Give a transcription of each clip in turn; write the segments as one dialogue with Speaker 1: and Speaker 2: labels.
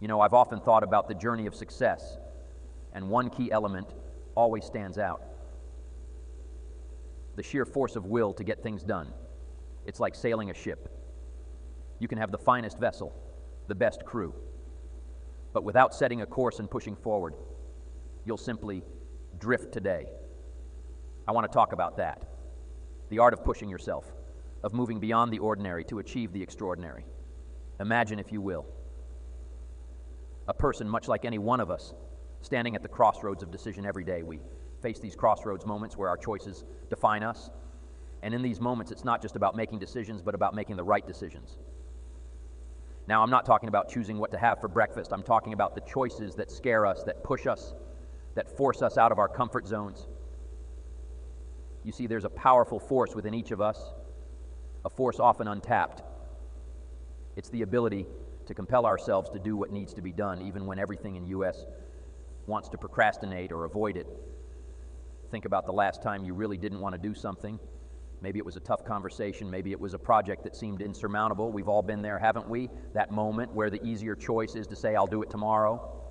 Speaker 1: You know, I've often thought about the journey of success, and one key element always stands out: the sheer force of will to get things done. It's like sailing a ship. You can have the finest vessel, the best crew, but without setting a course and pushing forward, you'll simply drift today. I want to talk about that. The art of pushing yourself, of moving beyond the ordinary to achieve the extraordinary. Imagine, if you will, a person much like any one of us, standing at the crossroads of decision every day. We face these crossroads moments where our choices define us. And in these moments, it's not just about making decisions, but about making the right decisions. Now, I'm not talking about choosing what to have for breakfast. I'm talking about the choices that scare us, that push us, that force us out of our comfort zones. You see, there's a powerful force within each of us, a force often untapped. It's the ability to compel ourselves to do what needs to be done, even when everything in U.S. wants to procrastinate or avoid it. Think about the last time you really didn't want to do something. Maybe it was a tough conversation. Maybe it was a project that seemed insurmountable. We've all been there, haven't we? That moment where the easier choice is to say, I'll do it tomorrow.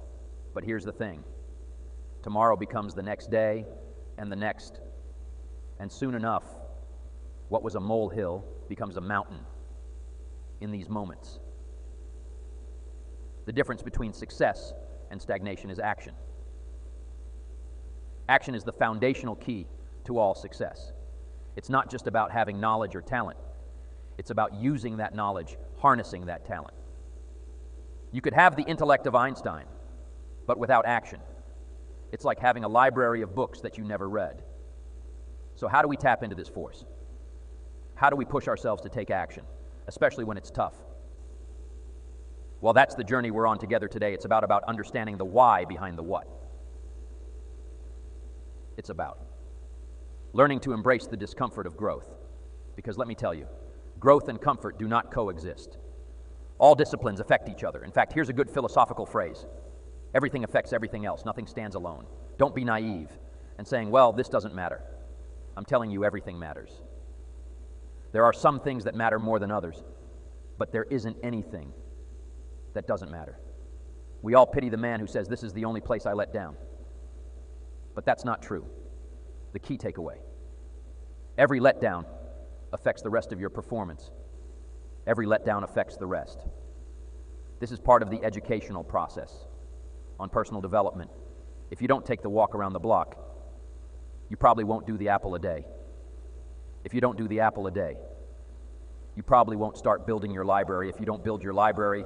Speaker 1: But here's the thing. Tomorrow becomes the next day and the next. And soon enough, what was a molehill becomes a mountain in these moments. The difference between success and stagnation is action. Action is the foundational key to all success. It's not just about having knowledge or talent. It's about using that knowledge, harnessing that talent. You could have the intellect of Einstein, but without action. It's like having a library of books that you never read. So how do we tap into this force? How do we push ourselves to take action, especially when it's tough? Well, that's the journey we're on together today. It's about understanding the why behind the what. It's about learning to embrace the discomfort of growth. Because let me tell you, growth and comfort do not coexist. All disciplines affect each other. In fact, here's a good philosophical phrase: everything affects everything else. Nothing stands alone. Don't be naive and saying, well, this doesn't matter. I'm telling you, everything matters. There are some things that matter more than others, but there isn't anything that doesn't matter. We all pity the man who says, this is the only place I let down. But that's not true. The key takeaway: every letdown affects the rest of your performance. Every letdown affects the rest. This is part of the educational process on personal development. If you don't take the walk around the block, you probably won't do the apple a day. If you don't do the apple a day, you probably won't start building your library. If you don't build your library,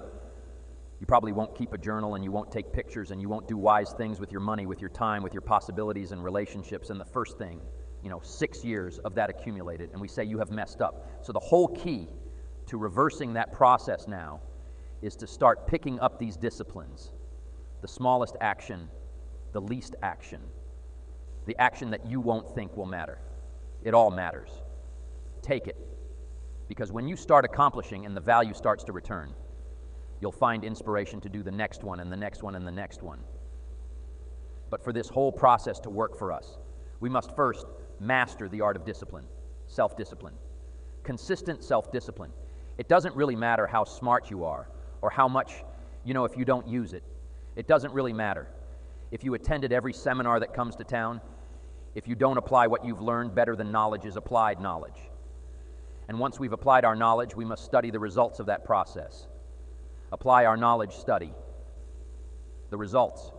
Speaker 1: you probably won't keep a journal, and you won't take pictures, and you won't do wise things with your money, with your time, with your possibilities and relationships. And the first thing, 6 years of that accumulated, and we say you have messed up. So the whole key to reversing that process now is to start picking up these disciplines. The smallest action, the least action, the action that you won't think will matter. It all matters. Take it. Because when you start accomplishing and the value starts to return, you'll find inspiration to do the next one and the next one and the next one. But for this whole process to work for us, we must first master the art of discipline, self-discipline. Consistent self-discipline. It doesn't really matter how smart you are or how much, if you don't use it. It doesn't really matter. If you attended every seminar that comes to town, if you don't apply what you've learned, better than knowledge is applied knowledge. And once we've applied our knowledge, we must study the results of that process. Apply our knowledge, study the results,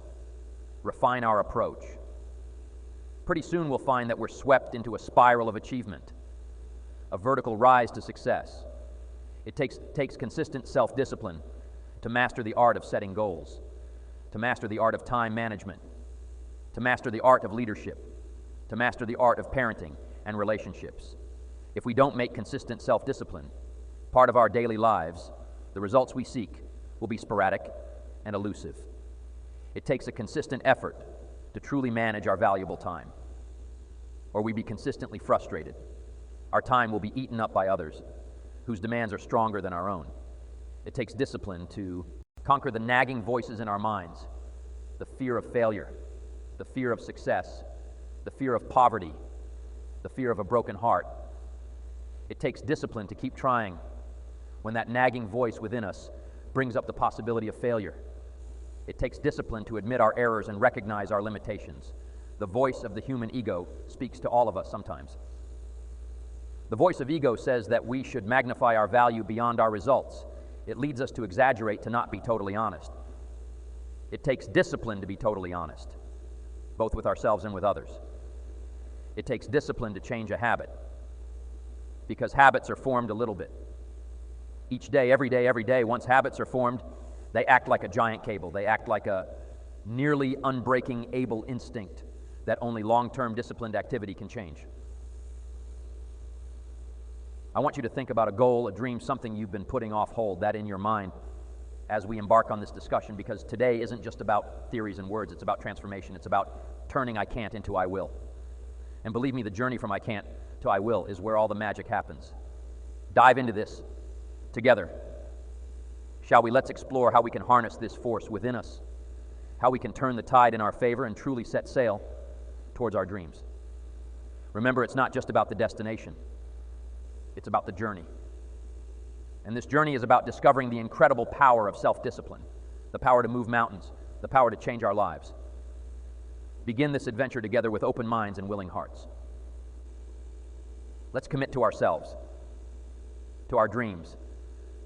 Speaker 1: refine our approach. Pretty soon we'll find that we're swept into a spiral of achievement, a vertical rise to success. It takes consistent self-discipline to master the art of setting goals, to master the art of time management, to master the art of leadership, to master the art of parenting and relationships. If we don't make consistent self-discipline part of our daily lives, the results we seek will be sporadic and elusive. It takes a consistent effort to truly manage our valuable time, or we be consistently frustrated. Our time will be eaten up by others whose demands are stronger than our own. It takes discipline to conquer the nagging voices in our minds, the fear of failure, the fear of success, the fear of poverty, the fear of a broken heart. It takes discipline to keep trying when that nagging voice within us brings up the possibility of failure, It takes discipline to admit our errors and recognize our limitations. The voice of the human ego speaks to all of us sometimes. The voice of ego says that we should magnify our value beyond our results. It leads us to exaggerate, to not be totally honest. It takes discipline to be totally honest, both with ourselves and with others. It takes discipline to change a habit, because habits are formed a little bit. Each day, every day, once habits are formed, they act like a giant cable. They act like a nearly unbreaking, able instinct that only long-term disciplined activity can change. I want you to think about a goal, a dream, something you've been putting off. Hold that in your mind as we embark on this discussion, because today isn't just about theories and words. It's about transformation. It's about turning I can't into I will. And believe me, the journey from I can't to I will is where all the magic happens. Dive into this together. Shall we? Let's explore how we can harness this force within us, how we can turn the tide in our favor and truly set sail towards our dreams. Remember, it's not just about the destination. It's about the journey. And this journey is about discovering the incredible power of self-discipline, the power to move mountains, the power to change our lives. Begin this adventure together with open minds and willing hearts. Let's commit to ourselves, to our dreams,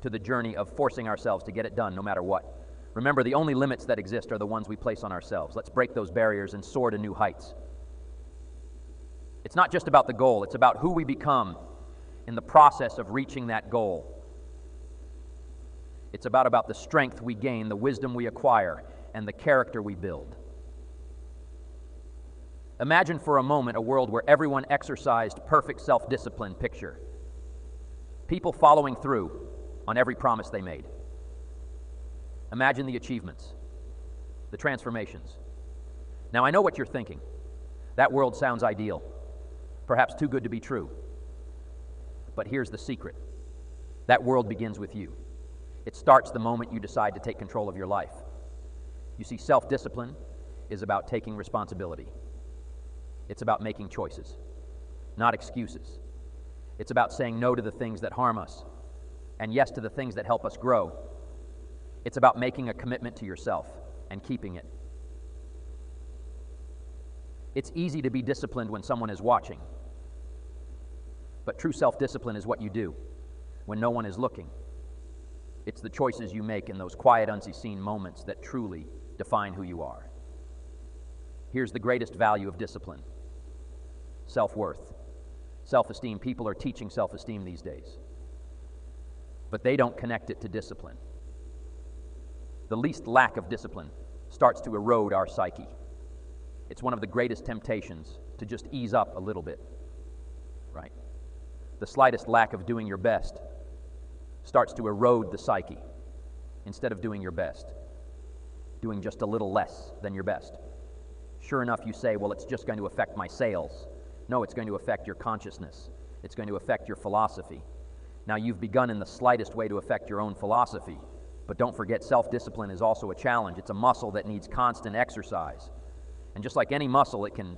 Speaker 1: to the journey of forcing ourselves to get it done no matter what. Remember, the only limits that exist are the ones we place on ourselves. Let's break those barriers and soar to new heights. It's not just about the goal, it's about who we become in the process of reaching that goal. It's about the strength we gain, the wisdom we acquire, and the character we build. Imagine for a moment a world where everyone exercised perfect self-discipline. Picture people following through on every promise they made. Imagine the achievements, the transformations. Now, I know what you're thinking. That world sounds ideal, perhaps too good to be true. But here's the secret. That world begins with you. It starts the moment you decide to take control of your life. You see, self-discipline is about taking responsibility. It's about making choices, not excuses. It's about saying no to the things that harm us and yes to the things that help us grow. It's about making a commitment to yourself and keeping it. It's easy to be disciplined when someone is watching, but true self-discipline is what you do when no one is looking. It's the choices you make in those quiet, unseen moments that truly define who you are. Here's the greatest value of discipline: self-worth, self-esteem. People are teaching self-esteem these days, but they don't connect it to discipline. The least lack of discipline starts to erode our psyche. It's one of the greatest temptations to just ease up a little bit, right? The slightest lack of doing your best starts to erode the psyche. Instead of doing your best, doing just a little less than your best. Sure enough, you say, well, it's just going to affect my sales. No, it's going to affect your consciousness. It's going to affect your philosophy. Now, you've begun in the slightest way to affect your own philosophy, but don't forget, self-discipline is also a challenge. It's a muscle that needs constant exercise. And just like any muscle, it can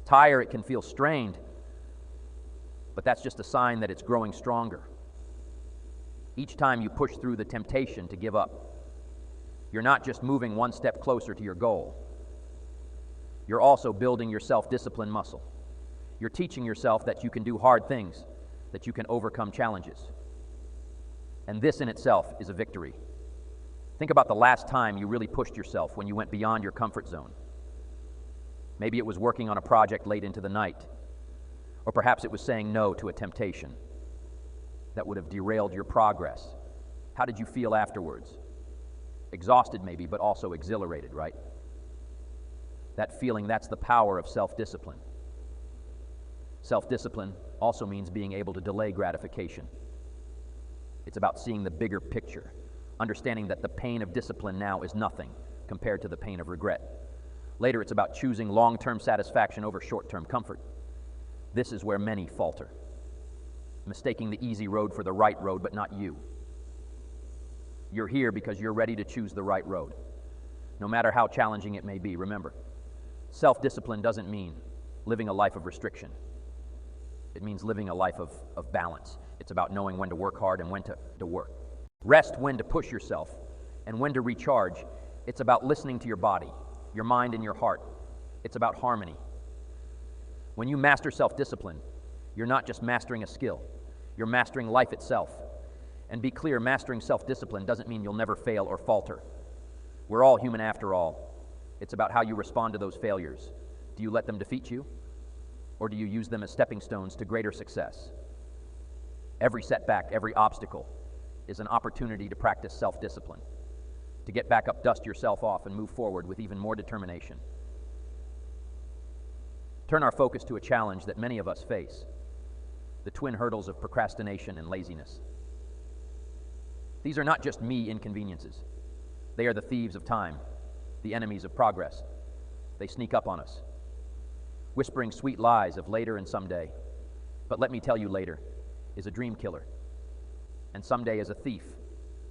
Speaker 1: tire, it can feel strained, but that's just a sign that it's growing stronger. Each time you push through the temptation to give up, you're not just moving one step closer to your goal. You're also building your self-discipline muscle. You're teaching yourself that you can do hard things, that you can overcome challenges. And this in itself is a victory. Think about the last time you really pushed yourself, when you went beyond your comfort zone. Maybe it was working on a project late into the night, or perhaps it was saying no to a temptation that would have derailed your progress. How did you feel afterwards? Exhausted maybe, but also exhilarated, right? That feeling, that's the power of self-discipline. Self-discipline also means being able to delay gratification. It's about seeing the bigger picture, understanding that the pain of discipline now is nothing compared to the pain of regret. Later, it's about choosing long-term satisfaction over short-term comfort. This is where many falter, mistaking the easy road for the right road, but not you. You're here because you're ready to choose the right road, no matter how challenging it may be. Remember, self-discipline doesn't mean living a life of restriction. It means living a life of balance. It's about knowing when to work hard and when to work. Rest when to push yourself, and when to recharge, It's about listening to your body, your mind, and your heart. It's about harmony. When you master self-discipline, you're not just mastering a skill, you're mastering life itself. And be clear, mastering self-discipline doesn't mean you'll never fail or falter. We're all human after all. It's about how you respond to those failures. Do you let them defeat you? Or do you use them as stepping stones to greater success? Every setback, every obstacle is an opportunity to practice self-discipline, to get back up, dust yourself off, and move forward with even more determination. Turn our focus to a challenge that many of us face, the twin hurdles of procrastination and laziness. These are not just me inconveniences. They are the thieves of time, the enemies of progress. They sneak up on us, whispering sweet lies of later and someday. But let me tell you, later is a dream killer, and someday is a thief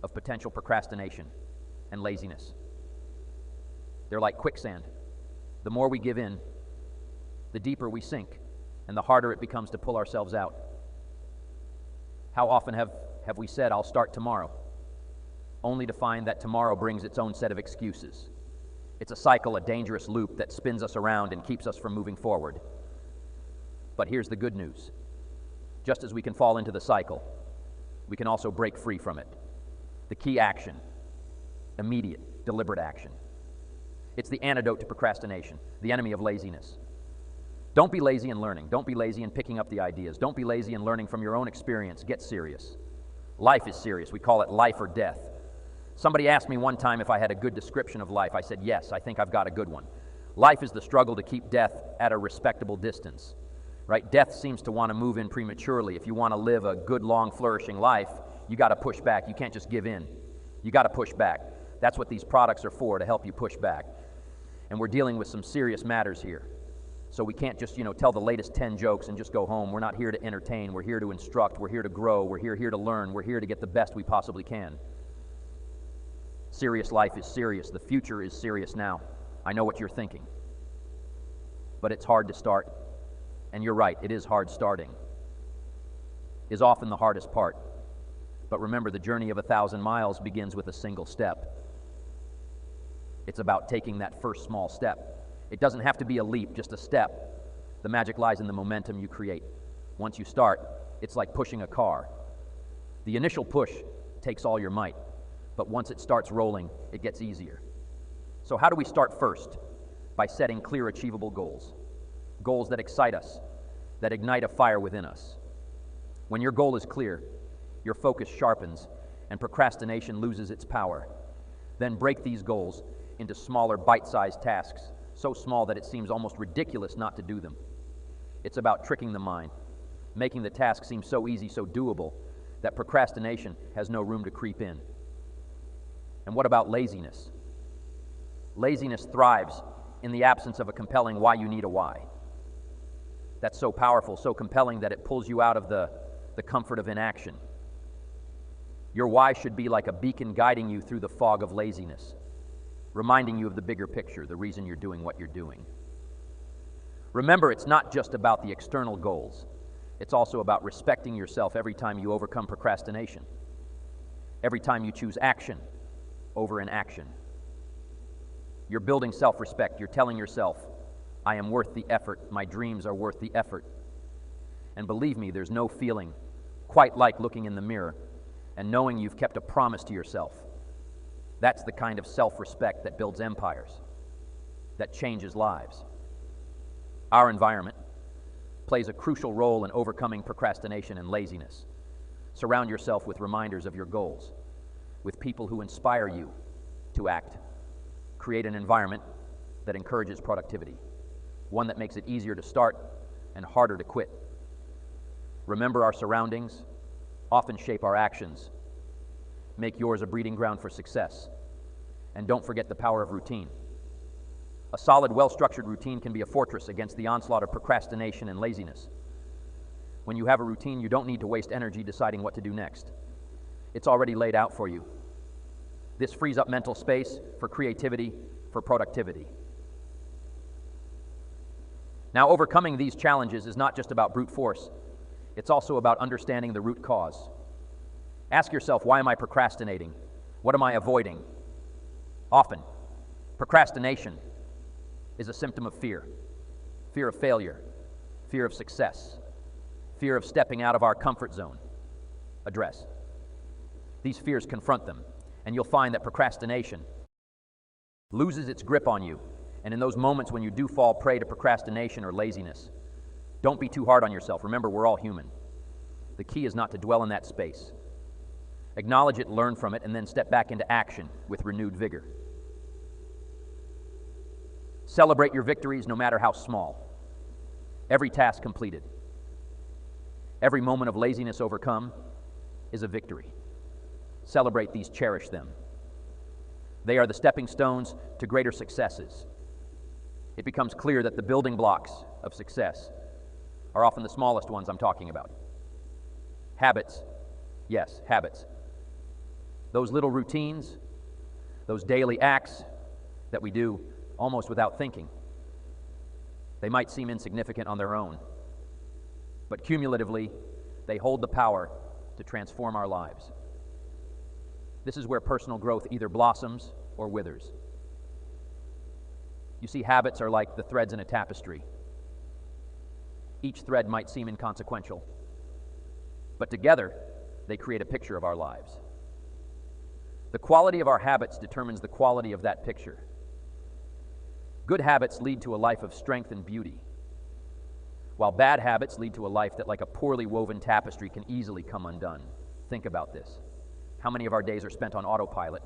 Speaker 1: of potential procrastination and laziness. They're like quicksand. The more we give in, the deeper we sink, and the harder it becomes to pull ourselves out. How often have we said, "I'll start tomorrow," only to find that tomorrow brings its own set of excuses? It's a cycle, a dangerous loop that spins us around and keeps us from moving forward. But here's the good news. Just as we can fall into the cycle, we can also break free from it. The key action: immediate, deliberate action. It's the antidote to procrastination, the enemy of laziness. Don't be lazy in learning. Don't be lazy in picking up the ideas. Don't be lazy in learning from your own experience. Get serious. Life is serious. We call it life or death. Somebody asked me one time if I had a good description of life. I said, yes, I think I've got a good one. Life is the struggle to keep death at a respectable distance, right? Death seems to want to move in prematurely. If you want to live a good, long, flourishing life, you got to push back. You can't just give in. You got to push back. That's what these products are for, to help you push back. And we're dealing with some serious matters here. So we can't just, tell the latest 10 jokes and just go home. We're not here to entertain. We're here to instruct. We're here to grow. We're here to learn. We're here to get the best we possibly can. Serious life is serious. The future is serious now. I know what you're thinking. But it's hard to start. And you're right, it is hard starting. Is often the hardest part. But remember, the journey of 1,000 miles begins with a single step. It's about taking that first small step. It doesn't have to be a leap, just a step. The magic lies in the momentum you create. Once you start, it's like pushing a car. The initial push takes all your might, but once it starts rolling, it gets easier. So how do we start first? By setting clear, achievable goals. Goals that excite us, that ignite a fire within us. When your goal is clear, your focus sharpens, and procrastination loses its power. Then break these goals into smaller, bite-sized tasks, so small that it seems almost ridiculous not to do them. It's about tricking the mind, making the task seem so easy, so doable, that procrastination has no room to creep in. And what about laziness? Laziness thrives in the absence of a compelling why you need a why. That's so powerful, so compelling that it pulls you out of the comfort of inaction. Your why should be like a beacon guiding you through the fog of laziness, reminding you of the bigger picture, the reason you're doing what you're doing. Remember, it's not just about the external goals. It's also about respecting yourself every time you overcome procrastination, every time you choose action over inaction. You're building self-respect. You're telling yourself, I am worth the effort. My dreams are worth the effort. And believe me, there's no feeling quite like looking in the mirror and knowing you've kept a promise to yourself. That's the kind of self-respect that builds empires, that changes lives. Our environment plays a crucial role in overcoming procrastination and laziness. Surround yourself with reminders of your goals, with people who inspire you to act. Create an environment that encourages productivity, one that makes it easier to start and harder to quit. Remember, our surroundings often shape our actions. Make yours a breeding ground for success. And don't forget the power of routine. A solid, well-structured routine can be a fortress against the onslaught of procrastination and laziness. When you have a routine, you don't need to waste energy deciding what to do next. It's already laid out for you. This frees up mental space for creativity, for productivity. Now, overcoming these challenges is not just about brute force. It's also about understanding the root cause. Ask yourself, why am I procrastinating? What am I avoiding? Often, Procrastination is a symptom of fear. Fear of failure, fear of success, fear of stepping out of our comfort zone. Address. These fears, confront them, and you'll find that procrastination loses its grip on you. And in those moments when you do fall prey to procrastination or laziness, don't be too hard on yourself. Remember, we're all human. The key is not to dwell in that space. Acknowledge it, learn from it, and then step back into action with renewed vigor. Celebrate your victories, no matter how small. Every task completed, every moment of laziness overcome is a victory. Celebrate these, cherish them. They are the stepping stones to greater successes. It becomes clear that the building blocks of success are often the smallest ones I'm talking about. Habits. Yes, habits. Those little routines, those daily acts that we do almost without thinking. They might seem insignificant on their own, but cumulatively, they hold the power to transform our lives. This is where personal growth either blossoms or withers. You see, habits are like the threads in a tapestry. Each thread might seem inconsequential, but together, they create a picture of our lives. The quality of our habits determines the quality of that picture. Good habits lead to a life of strength and beauty, while bad habits lead to a life that, like a poorly woven tapestry, can easily come undone. Think about this. How many of our days are spent on autopilot?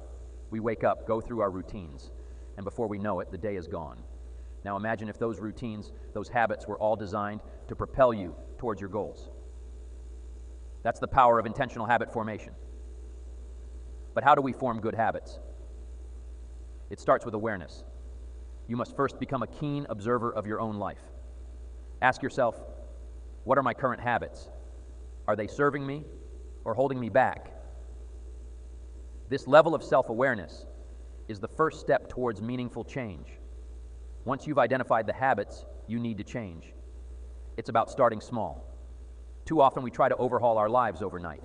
Speaker 1: We wake up, go through our routines, and before we know it, the day is gone. Now imagine if those routines, those habits were all designed to propel you towards your goals. That's the power of intentional habit formation. But how do we form good habits? It starts with awareness. You must first become a keen observer of your own life. Ask yourself, what are my current habits? Are they serving me or holding me back? This level of self-awareness is the first step towards meaningful change. Once you've identified the habits you need to change, it's about starting small. Too often we try to overhaul our lives overnight.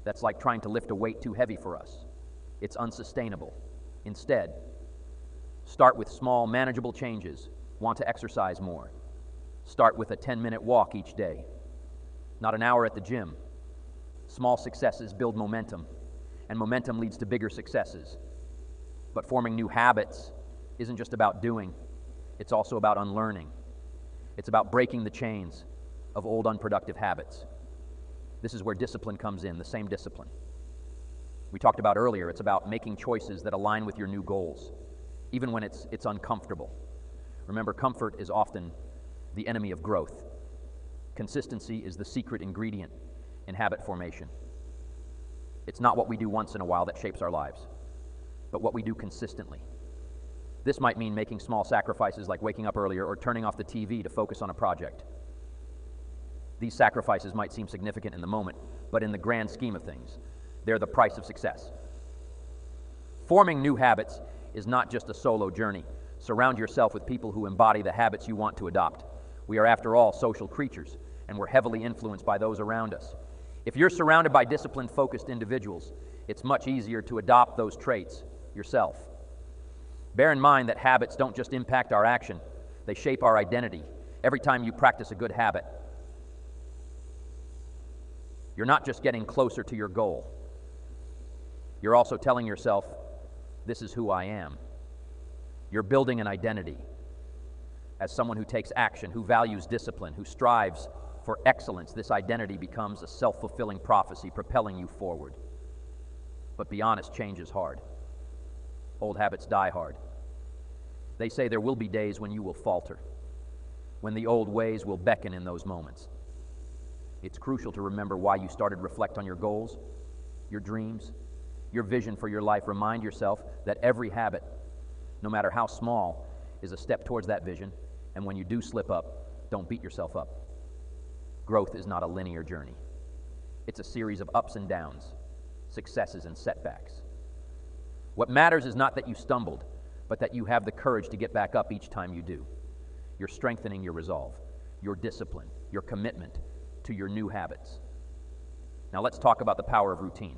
Speaker 1: That's like trying to lift a weight too heavy for us. It's unsustainable. Instead, start with small, manageable changes. Want to exercise more? Start with a 10-minute walk each day, not an hour at the gym. Small successes build momentum, and momentum leads to bigger successes. But forming new habits isn't just about doing, it's also about unlearning. It's about breaking the chains of old unproductive habits. This is where discipline comes in, the same discipline we talked about earlier. It's about making choices that align with your new goals, even when it's uncomfortable. Remember, comfort is often the enemy of growth. Consistency is the secret ingredient in habit formation. It's not what we do once in a while that shapes our lives, but what we do consistently. This might mean making small sacrifices like waking up earlier or turning off the TV to focus on a project. These sacrifices might seem significant in the moment, but in the grand scheme of things, they're the price of success. Forming new habits is not just a solo journey. Surround yourself with people who embody the habits you want to adopt. We are, after all, social creatures, and we're heavily influenced by those around us. If you're surrounded by discipline-focused individuals, it's much easier to adopt those traits yourself. Bear in mind that habits don't just impact our action, they shape our identity. Every time you practice a good habit, you're not just getting closer to your goal. You're also telling yourself, this is who I am. You're building an identity as someone who takes action, who values discipline, who strives for excellence. This identity becomes a self-fulfilling prophecy propelling you forward. But be honest, change is hard. Old habits die hard. They say there will be days when you will falter, when the old ways will beckon in those moments. It's crucial to remember why you started. Reflect on your goals, your dreams, your vision for your life. Remind yourself that every habit, no matter how small, is a step towards that vision. And when you do slip up, don't beat yourself up. Growth is not a linear journey. It's a series of ups and downs, successes and setbacks. What matters is not that you stumbled, but that you have the courage to get back up each time you do. You're strengthening your resolve, your discipline, your commitment to your new habits. Now let's talk about the power of routine.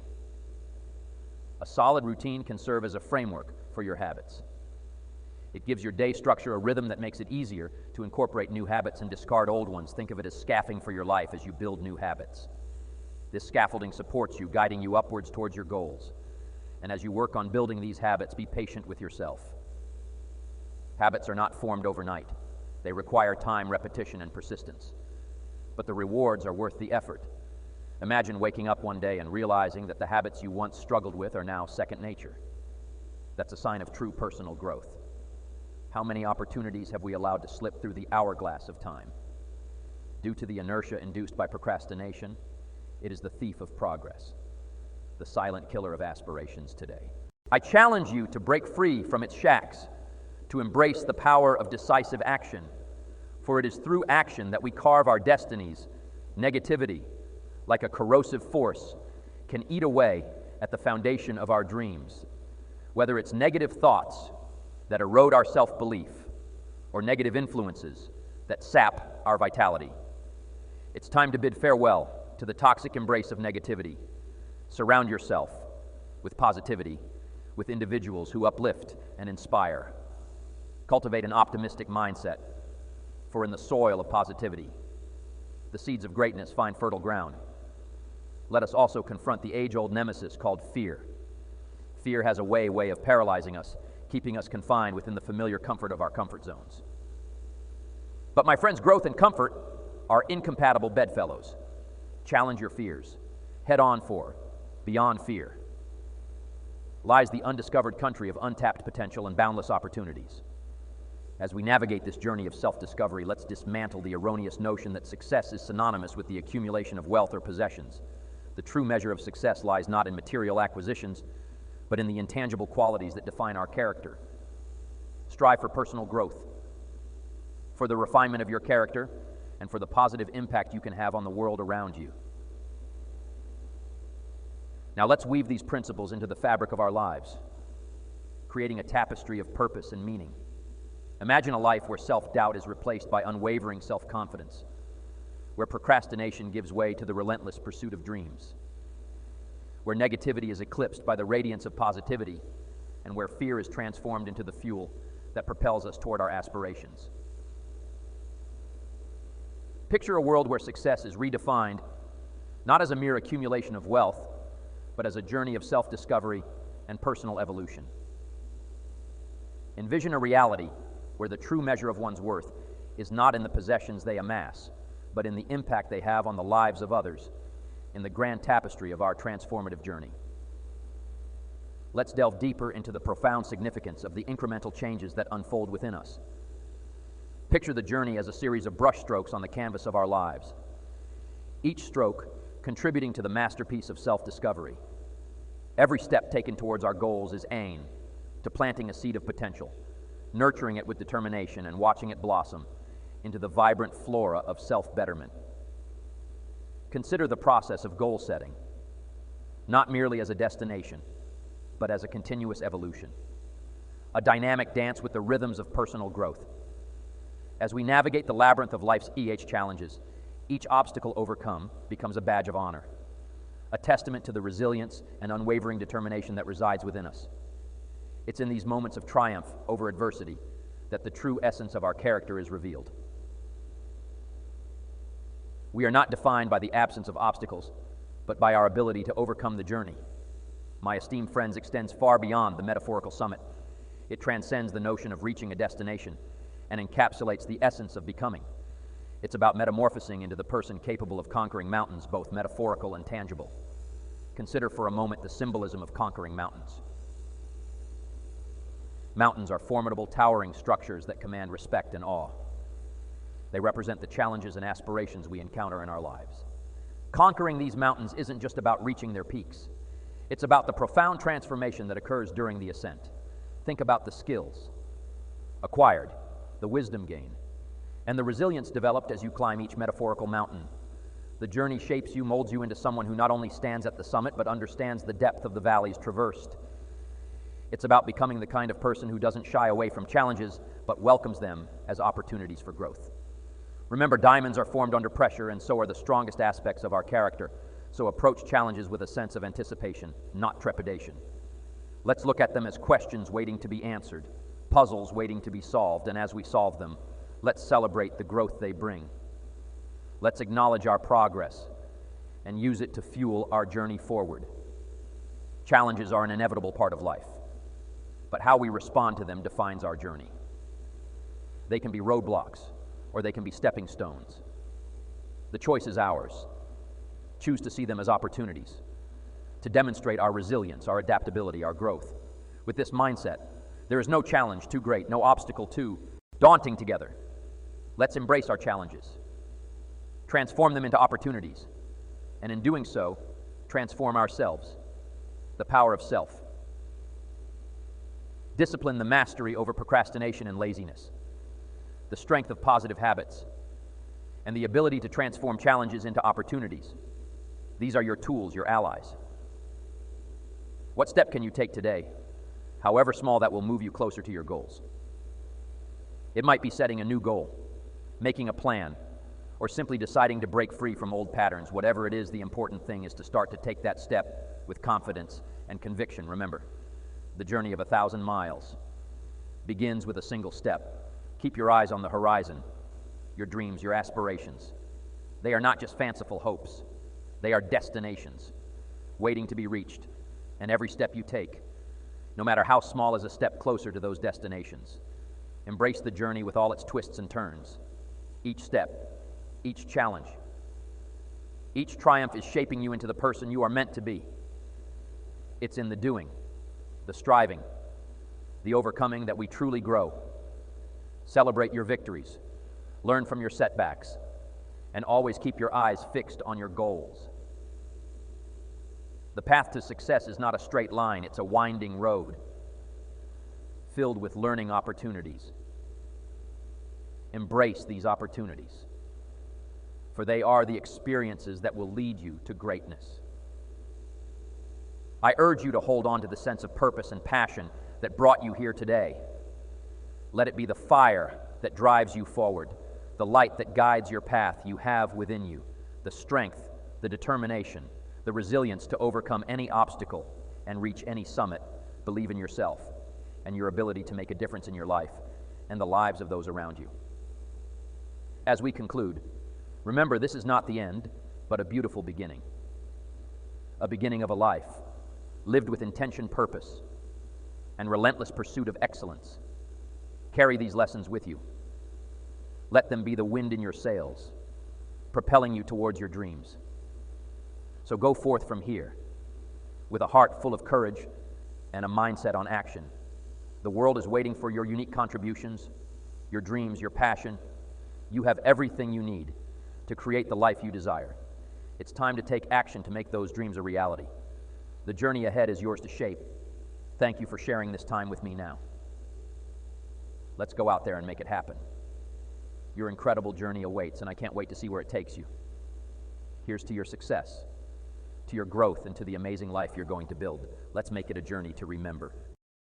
Speaker 1: A solid routine can serve as a framework for your habits. It gives your day structure a rhythm that makes it easier to incorporate new habits and discard old ones. Think of it as scaffolding for your life as you build new habits. This scaffolding supports you, guiding you upwards towards your goals. And as you work on building these habits, be patient with yourself. Habits are not formed overnight. They require time, repetition, and persistence. But the rewards are worth the effort. Imagine waking up one day and realizing that the habits you once struggled with are now second nature. That's a sign of true personal growth. How many opportunities have we allowed to slip through the hourglass of time? Due to the inertia induced by procrastination, it is the thief of progress, the silent killer of aspirations today. I challenge you to break free from its shacks, to embrace the power of decisive action, for it is through action that we carve our destinies. Negativity, like a corrosive force, can eat away at the foundation of our dreams. Whether it's negative thoughts that erode our self-belief or negative influences that sap our vitality. It's time to bid farewell to the toxic embrace of negativity. Surround yourself with positivity, with individuals who uplift and inspire. Cultivate an optimistic mindset, for in the soil of positivity, the seeds of greatness find fertile ground. Let us also confront the age-old nemesis called fear. Fear has a way of paralyzing us, keeping us confined within the familiar comfort of our comfort zones. But my friends, growth and comfort are incompatible bedfellows. Challenge your fears. Head on for beyond fear lies the undiscovered country of untapped potential and boundless opportunities. As we navigate this journey of self-discovery, let's dismantle the erroneous notion that success is synonymous with the accumulation of wealth or possessions. The true measure of success lies not in material acquisitions, but in the intangible qualities that define our character. Strive for personal growth, for the refinement of your character, and for the positive impact you can have on the world around you. Now let's weave these principles into the fabric of our lives, creating a tapestry of purpose and meaning. Imagine a life where self-doubt is replaced by unwavering self-confidence, where procrastination gives way to the relentless pursuit of dreams, where negativity is eclipsed by the radiance of positivity, and where fear is transformed into the fuel that propels us toward our aspirations. Picture a world where success is redefined not as a mere accumulation of wealth, but as a journey of self-discovery and personal evolution. Envision a reality where the true measure of one's worth is not in the possessions they amass, but in the impact they have on the lives of others in the grand tapestry of our transformative journey. Let's delve deeper into the profound significance of the incremental changes that unfold within us. Picture the journey as a series of brushstrokes on the canvas of our lives, each stroke contributing to the masterpiece of self-discovery. Every step taken towards our goals is aim to planting a seed of potential, nurturing it with determination and watching it blossom into the vibrant flora of self-betterment. Consider the process of goal setting, not merely as a destination, but as a continuous evolution, a dynamic dance with the rhythms of personal growth. As we navigate the labyrinth of life's challenges, each obstacle overcome becomes a badge of honor, a testament to the resilience and unwavering determination that resides within us. It's in these moments of triumph over adversity that the true essence of our character is revealed. We are not defined by the absence of obstacles, but by our ability to overcome the journey. My esteemed friends, extends far beyond the metaphorical summit. It transcends the notion of reaching a destination and encapsulates the essence of becoming. It's about metamorphosing into the person capable of conquering mountains, both metaphorical and tangible. Consider for a moment the symbolism of conquering mountains. Mountains are formidable, towering structures that command respect and awe. They represent the challenges and aspirations we encounter in our lives. Conquering these mountains isn't just about reaching their peaks. It's about the profound transformation that occurs during the ascent. Think about the skills acquired, the wisdom gained, and the resilience developed as you climb each metaphorical mountain. The journey shapes you, molds you into someone who not only stands at the summit, but understands the depth of the valleys traversed. It's about becoming the kind of person who doesn't shy away from challenges, but welcomes them as opportunities for growth. Remember, diamonds are formed under pressure, and so are the strongest aspects of our character. So approach challenges with a sense of anticipation, not trepidation. Let's look at them as questions waiting to be answered, puzzles waiting to be solved, and as we solve them, let's celebrate the growth they bring. Let's acknowledge our progress and use it to fuel our journey forward. Challenges are an inevitable part of life, but how we respond to them defines our journey. They can be roadblocks, or they can be stepping stones. The choice is ours. Choose to see them as opportunities, to demonstrate our resilience, our adaptability, our growth. With this mindset, there is no challenge too great, no obstacle too daunting together. Let's embrace our challenges, transform them into opportunities, and in doing so, transform ourselves. The power of self. Discipline the mastery over procrastination and laziness, the strength of positive habits, and the ability to transform challenges into opportunities. These are your tools, your allies. What step can you take today, however small, that will move you closer to your goals? It might be setting a new goal, making a plan, or simply deciding to break free from old patterns. Whatever it is, the important thing is to start to take that step with confidence and conviction. Remember, the journey of 1,000 miles begins with a single step. Keep your eyes on the horizon, your dreams, your aspirations. They are not just fanciful hopes. They are destinations waiting to be reached. And every step you take, no matter how small, is a step closer to those destinations. Embrace the journey with all its twists and turns. Each step, each challenge, each triumph is shaping you into the person you are meant to be. It's in the doing, the striving, the overcoming that we truly grow. Celebrate your victories, learn from your setbacks, and always keep your eyes fixed on your goals. The path to success is not a straight line, it's a winding road filled with learning opportunities. Embrace these opportunities, for they are the experiences that will lead you to greatness. I urge you to hold on to the sense of purpose and passion that brought you here today. Let it be the fire that drives you forward, the light that guides your path you have within you, the strength, the determination, the resilience to overcome any obstacle and reach any summit. Believe in yourself and your ability to make a difference in your life and the lives of those around you. As we conclude, remember, this is not the end, but a beautiful beginning. A beginning of a life lived with intention, purpose, and relentless pursuit of excellence. Carry these lessons with you. Let them be the wind in your sails, propelling you towards your dreams. So go forth from here with a heart full of courage and a mindset on action. The world is waiting for your unique contributions, your dreams, your passion. You have everything you need to create the life you desire. It's time to take action to make those dreams a reality. The journey ahead is yours to shape. Thank you for sharing this time with me now. Let's go out there and make it happen. Your incredible journey awaits, and I can't wait to see where it takes you. Here's to your success, to your growth, and to the amazing life you're going to build. Let's make it a journey to remember.